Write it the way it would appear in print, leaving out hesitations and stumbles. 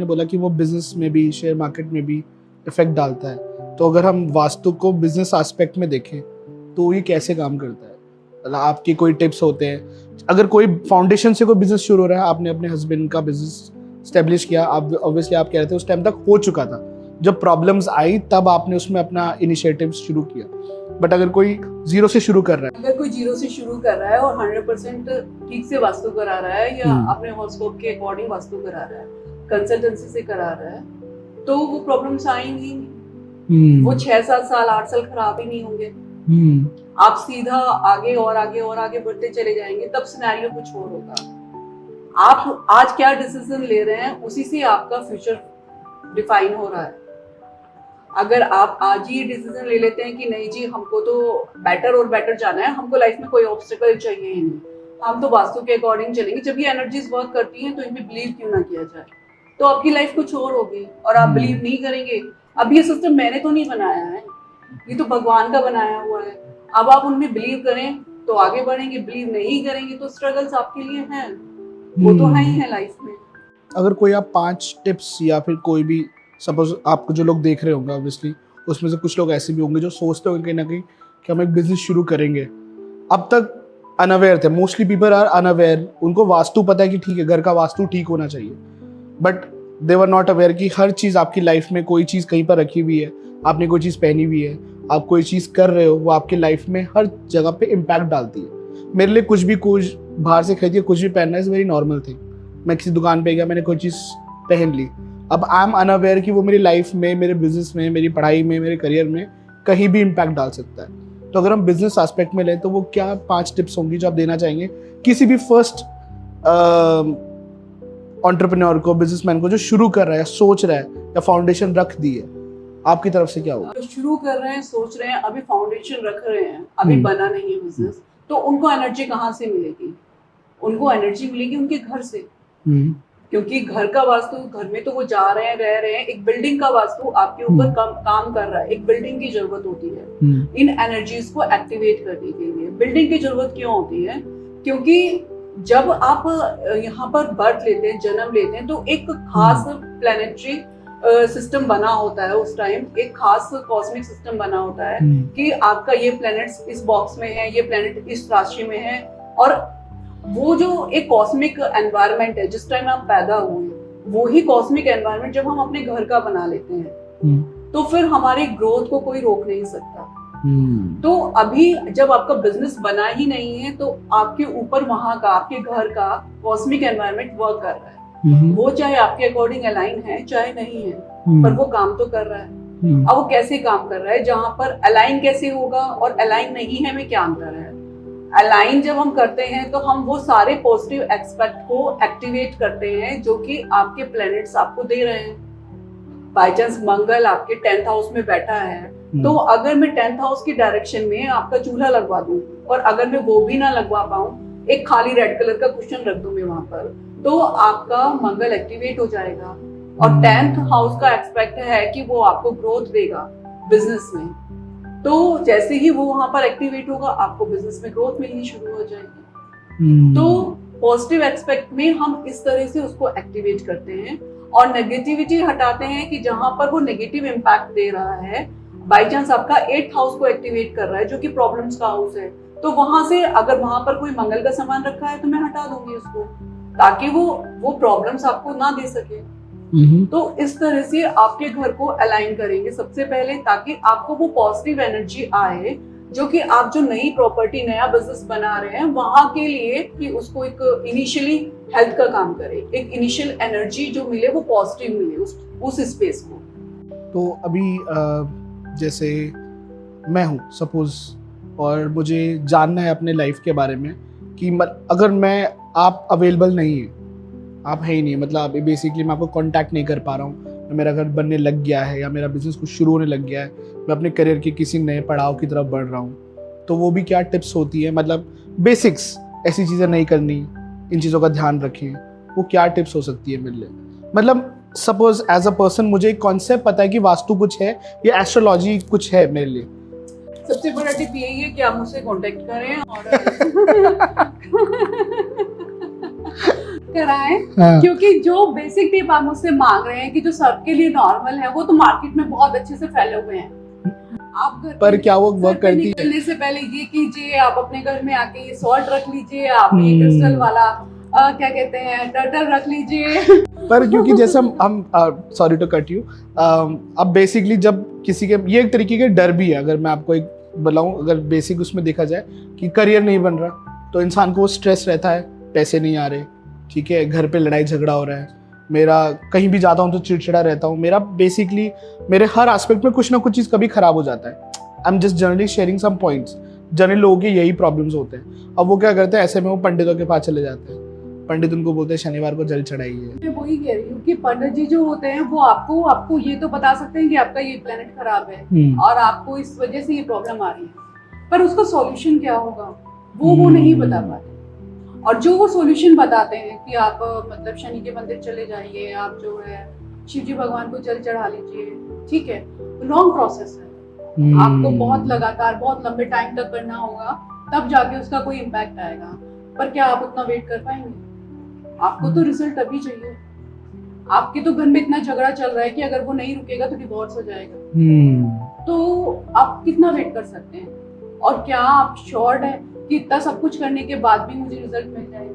बोला कि वो बिजनेस में भी, शेयर मार्केट में भी इफेक्ट डालता है। तो अगर हम वास्तु को बिजनेस एस्पेक्ट में देखें तो ये कैसे काम करता है? मतलब आपके कोई टिप्स होते हैं? अगर कोई फाउंडेशन से कोई बिजनेस शुरू हो रहा है, आपने अपने हस्बैंड का बिजनेस स्टेब्लिश किया, आप ऑब्वियसली आप कह रहे थे उस टाइम तक हो चुका था, जब प्रॉब्लम्स आई तब आपने उसमें अपना इनिशिएटिव शुरू किया। बट अगर कोई जीरो से शुरू कर रहा है, अगर कोई जीरो से शुरू कर रहा है और 100% ठीक से वास्तु करा रहा है या अपने हॉरोस्कोप के अकॉर्डिंग वास्तु करा रहा है, कंसल्टेंसी से करा रहा है, तो वो प्रॉब्लम्स आएंगी नहीं। वो 6-7 साल 8 साल खराब ही नहीं होंगे। आप सीधा आगे और आगे और आगे बढ़ते चले जाएंगे, तब सिनेरियो कुछ और होगा। आप आज क्या डिसीजन ले रहे हैं उसी से आपका फ्यूचर डिफाइन हो रहा है। अगर आप आज ही डिसीजन ले लेते हैं कि नहीं जी हमको तो बेटर और बेटर जाना है, हमको लाइफ में कोई ऑब्स्टिकल चाहिए ही नहीं, हम तो वास्तु के अकॉर्डिंग चलेंगे, जब ये एनर्जीज वर्क करती हैं तो इनमें बिलीव क्यों ना किया जाए, तो आपकी लाइफ कुछ और होगी। और आप बिलीव नहीं करेंगे, अब ये सिस्टम मैंने तो नहीं बनाया है, ये तो भगवान का बनाया हुआ है। अब आप उनमें बिलीव करें तो आगे बढ़ेंगे, बिलीव नहीं करेंगे तो स्ट्रगल्स आपके लिए हैं, वो तो है ही है लाइफ में। अगर कोई आप 5 टिप्स या फिर कोई भी, सपोज आपको जो लोग देख रहे होंगे ऑब्वियसली उसमें से कुछ लोग ऐसे भी होंगे जो सोचते होंगे कहीं ना कहीं कि हम एक बिजनेस शुरू करेंगे, अब तक अनअवेयर थे, मोस्टली पीपल आर अनअवेयर, उनको वास्तु पता है कि ठीक है घर का वास्तु ठीक होना चाहिए, but they were not aware कि हर चीज़ आपकी लाइफ में, कोई चीज़ कहीं पर रखी हुई है, आपने कोई चीज़ पहनी हुई है, आप कोई चीज़ कर रहे हो, वो आपकी लाइफ में हर जगह पे इम्पैक्ट डालती है। मेरे लिए कुछ बाहर से खरीदिए, कुछ भी पहनना इज़ वेरी नॉर्मल थिंग। मैं किसी दुकान पे गया, मैंने कोई चीज़ पहन ली, अब आई एम अनअवेयर कि वो मेरी लाइफ में, मेरे बिजनेस में, मेरी पढ़ाई में, मेरे करियर में कहीं भी इम्पैक्ट डाल सकता है। तो अगर हम बिजनेस एस्पेक्ट में लें तो वो क्या 5 टिप्स होंगी जो आप देना चाहेंगे किसी भी फर्स्ट एंटरप्रेन्योर को, बिजनेसमैन को जो शुरू कर रहा है, सोच रहा है या फाउंडेशन रख दी है, आपकी तरफ से क्या होगा? जो शुरू कर रहे हैं, सोच रहे हैं, अभी फाउंडेशन रख रहे हैं, अभी बना नहीं है बिजनेस, तो उनको एनर्जी कहाँ से मिलेगी? उनको एनर्जी मिलेगी उनके घर से, क्योंकि घर का वास्तु, घर में तो वो जा रहे हैं, रह रहे हैं, एक बिल्डिंग का वास्तु आपके ऊपर काम कर रहा है, एक बिल्डिंग की जरूरत होती है इन एनर्जीज को एक्टिवेट करने के लिए। बिल्डिंग की जरूरत क्यों होती है? क्योंकि जब आप यहाँ पर बर्थ लेते हैं, जन्म लेते हैं, तो एक खास प्लैनेटरी सिस्टम बना होता है, उस टाइम एक खास कॉस्मिक सिस्टम बना होता है कि आपका ये प्लैनेट्स इस बॉक्स में है, ये प्लैनेट इस राशि में है, और वो जो एक कॉस्मिक एनवायरनमेंट है जिस टाइम आप पैदा हुए, वो ही कॉस्मिक एनवायरनमेंट जब हम अपने घर का बना लेते हैं तो फिर हमारी ग्रोथ को कोई रोक नहीं सकता। तो अभी जब आपका बिजनेस बना ही नहीं है तो आपके ऊपर वहां का, आपके घर का कॉस्मिक एनवायरनमेंट वर्क कर रहा है, वो चाहे आपके अकॉर्डिंग अलाइन है चाहे नहीं है, पर वो काम तो कर रहा है। अब वो कैसे काम कर रहा है, जहां पर अलाइन कैसे होगा और अलाइन नहीं है में क्या अंतर है? अलाइन जब हम करते हैं तो हम वो सारे पॉजिटिव एस्पेक्ट को एक्टिवेट करते हैं जो कि आपके प्लैनेट्स आपको दे रहे हैं। बाय चांस मंगल आपके 10th हाउस में बैठा है, तो अगर मैं 10th हाउस की डायरेक्शन में आपका चूल्हा लगवा दूं, और अगर मैं वो भी ना लगवा पाऊं, एक खाली रेड कलर का कुशन रख दूं मैं वहां पर, तो आपका मंगल एक्टिवेट हो जाएगा। और 10th हाउस का एस्पेक्ट है कि वो आपको ग्रोथ देगा बिजनेस में, तो जैसे ही वो वहां पर एक्टिवेट होगा आपको बिजनेस में ग्रोथ मिलनी शुरू हो जाएगी। तो पॉजिटिव एस्पेक्ट में हम इस तरह से उसको एक्टिवेट करते हैं और नेगेटिविटी हटाते हैं कि जहां पर वो नेगेटिव इम्पैक्ट दे रहा है, बाई चांस आपका 8th हाउस को एक्टिवेट कर रहा है जो कि प्रॉब्लम्स का हाउस है, तो वहां से अगर वहां पर कोई मंगल का सामान रखा है तो मैं हटा दूंगी उसको, ताकि वो प्रॉब्लम्स आपको ना दे सके। तो इस तरह से आपके घर को अलाइन करेंगे सबसे पहले, ताकि आपको वो पॉजिटिव एनर्जी आए, जो कि आप जो नई प्रॉपर्टी, नया बिजनेस बना रहे हैं वहां के लिए, कि उसको एक इनिशियली हेल्थ का काम करे, एक इनिशियल एनर्जी जो मिले वो पॉजिटिव मिले उस स्पेस को। तो अभी जैसे मैं हूँ सपोज, और मुझे जानना है अपने लाइफ के बारे में कि अगर आप अवेलेबल नहीं है, आप है ही नहीं, मतलब बेसिकली मैं आपको कांटेक्ट नहीं कर पा रहा हूँ, मेरा घर बनने लग गया है या मेरा बिजनेस कुछ शुरू होने लग गया है, मैं अपने करियर के किसी नए पड़ाव की तरफ बढ़ रहा हूँ, तो वो भी क्या टिप्स होती है? मतलब बेसिक्स, ऐसी चीज़ें नहीं करनी, इन चीज़ों का ध्यान रखें, वो क्या टिप्स हो सकती है मेरे लिए? मतलब सपोज एज अ पर्सन मुझे एक कॉन्सेप्ट पता है कि वास्तु कुछ है या एस्ट्रोलॉजी कुछ है मेरे लिए, सबसे बड़ा टिप यही है कि आप मुझसे कांटेक्ट करें और कराएं, हाँ। क्योंकि जो बेसिक टिप आप मुझसे मांग रहे हैं कि जो सबके लिए नॉर्मल है, वो तो मार्केट में बहुत अच्छे से फैले हुए हैं। आप घर पर पे क्या वो घर वर्क पे करती है? निकलने से पहले ये कीजिए, आप अपने घर में आके ये सॉल्ट रख लीजिए, आप ये क्रिस्टल वाला क्या कहते हैं टर्टल रख लीजिए। पर क्योंकि जैसे हम सॉरी टू कट यू, अब बेसिकली जब किसी के ये एक तरीके के डर भी है, अगर मैं आपको एक बताऊं, अगर बेसिक उसमें देखा जाए कि करियर नहीं बन रहा तो इंसान को स्ट्रेस रहता है, पैसे नहीं आ रहे, ठीक है, घर पे लड़ाई झगड़ा हो रहा है, मेरा कहीं भी जाता हूँ तो चिड़चिड़ा रहता हूँ, मेरा बेसिकली मेरे हर एस्पेक्ट में कुछ ना कुछ चीज़ कभी खराब हो जाता है। I am just generally sharing some points, generally लोगों के यही प्रॉब्लम्स होते हैं। अब वो क्या करते हैं, ऐसे में वो पंडितों के पास चले जाते हैं, पंडित उनको बोलते हैं शनिवार को जल चढ़ाइए। मैं वही कह रही हूँ कि पंडित जी जो होते हैं वो आपको ये तो बता सकते हैं कि आपका ये प्लेनेट खराब है और आपको इस वजह से ये प्रॉब्लम आ रही है, पर उसका सॉल्यूशन क्या होगा वो नहीं बता पाते। और जो वो सॉल्यूशन बताते हैं कि आप मतलब शनि के मंदिर चले जाइए, आप जो है शिव जी भगवान को जल चढ़ा लीजिए, ठीक है, लॉन्ग प्रोसेस है, आपको बहुत लगातार बहुत लंबे टाइम तक करना होगा, तब जाके उसका कोई इम्पैक्ट आएगा। पर क्या आप उतना वेट कर पाएंगे? आपको तो रिजल्ट अभी चाहिए। आपके तो घर में इतना झगड़ा चल रहा है कि अगर वो नहीं रुकेगा तो डिवोर्स हो जाएगा। तो आप कितना वेट कर सकते हैं? और क्या आप श्योर है कि इतना सब कुछ करने के बाद भी मुझे रिजल्ट मिल जाएगा?